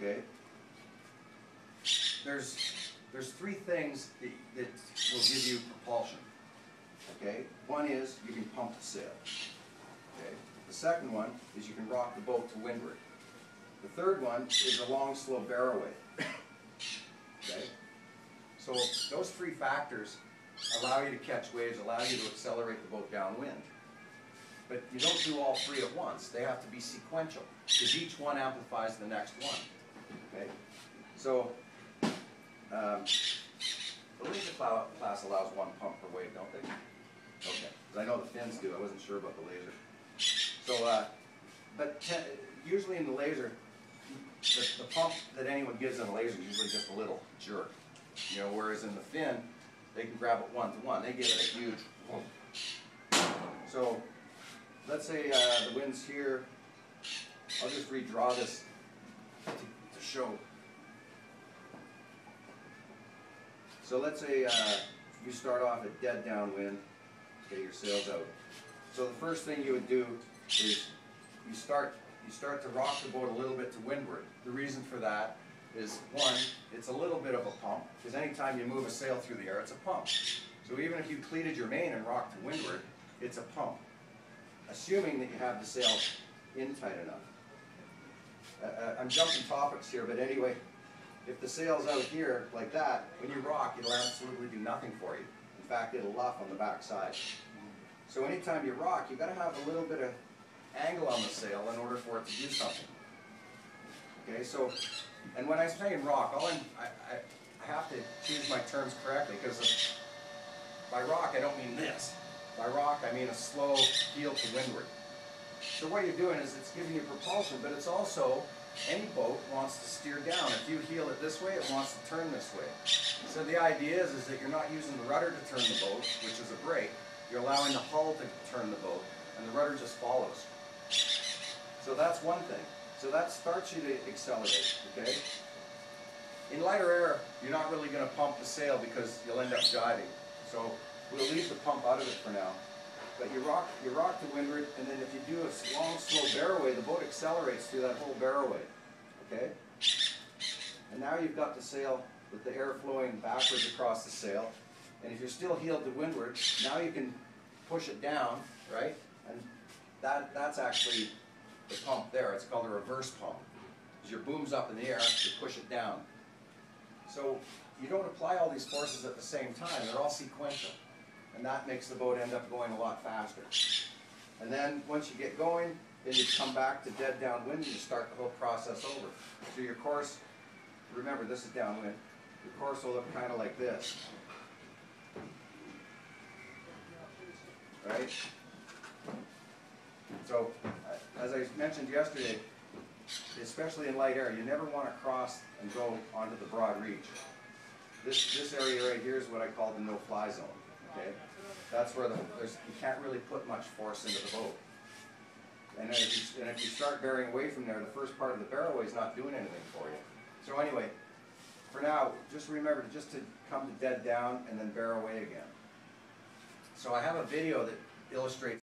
Okay? There's three things that will give you propulsion. Okay? One is you can pump the sail. Okay? The second one is you can rock the boat to windward. The third one is a long, slow bear-away. Okay? So those three factors allow you to catch waves, allow you to accelerate the boat downwind. But you don't do all three at once. They have to be sequential, because each one amplifies the next one. Okay? So the laser class allows one pump per wave, don't they? Okay. Because I know the fins do. I wasn't sure about the laser. So, usually in the laser, the pump that anyone gives in a laser is usually just a little jerk. You know, whereas in the fin, they can grab it one-to-one. They give it a huge boom. So, let's say the wind's here. I'll just redraw this to show. So let's say you start off at dead downwind, get your sails out. So the first thing you would do is you start to rock the boat a little bit to windward. The reason for that is, one, it's a little bit of a pump, because anytime you move a sail through the air, it's a pump. So even if you cleated your main and rocked to windward, it's a pump, assuming that you have the sail in tight enough. I'm jumping topics here, but anyway, if the sail's out here like that, when you rock, it'll absolutely do nothing for you. In fact, it'll luff on the back side. So anytime you rock, you've got to have a little bit of angle on the sail in order for it to do something. Okay, so, and when I'm saying rock, I have to choose my terms correctly, because by rock I don't mean this. By rock I mean a slow heel to windward. So what you're doing is it's giving you propulsion, but it's also, any boat wants to steer down. If you heel it this way, it wants to turn this way. So the idea is that you're not using the rudder to turn the boat, which is a brake. You're allowing the hull to turn the boat, and the rudder just follows. So that's one thing. So that starts you to accelerate, okay? In lighter air, you're not really going to pump the sail because you'll end up jiving. So we'll leave the pump out of it for now. But you rock to windward, and then if you do a long, slow bear-away, the boat accelerates through that whole bear-away, okay? And now you've got the sail with the air flowing backwards across the sail. And if you're still heeled to windward, now you can push it down, right? And that's actually the pump there. It's called a reverse pump. As your boom's up in the air, you push it down. So you don't apply all these forces at the same time. They're all sequential. And that makes the boat end up going a lot faster. And then once you get going, then you come back to dead downwind and you start the whole process over. So your course, remember this is downwind, your course will look kind of like this. Right? So, as I mentioned yesterday, especially in light air, you never want to cross and go onto the broad reach. This area right here is what I call the no-fly zone. Okay, that's where you can't really put much force into the boat. And if you start bearing away from there, the first part of the bear-away is not doing anything for you. So anyway, for now, just remember just to come to dead down and then bear away again. So I have a video that illustrates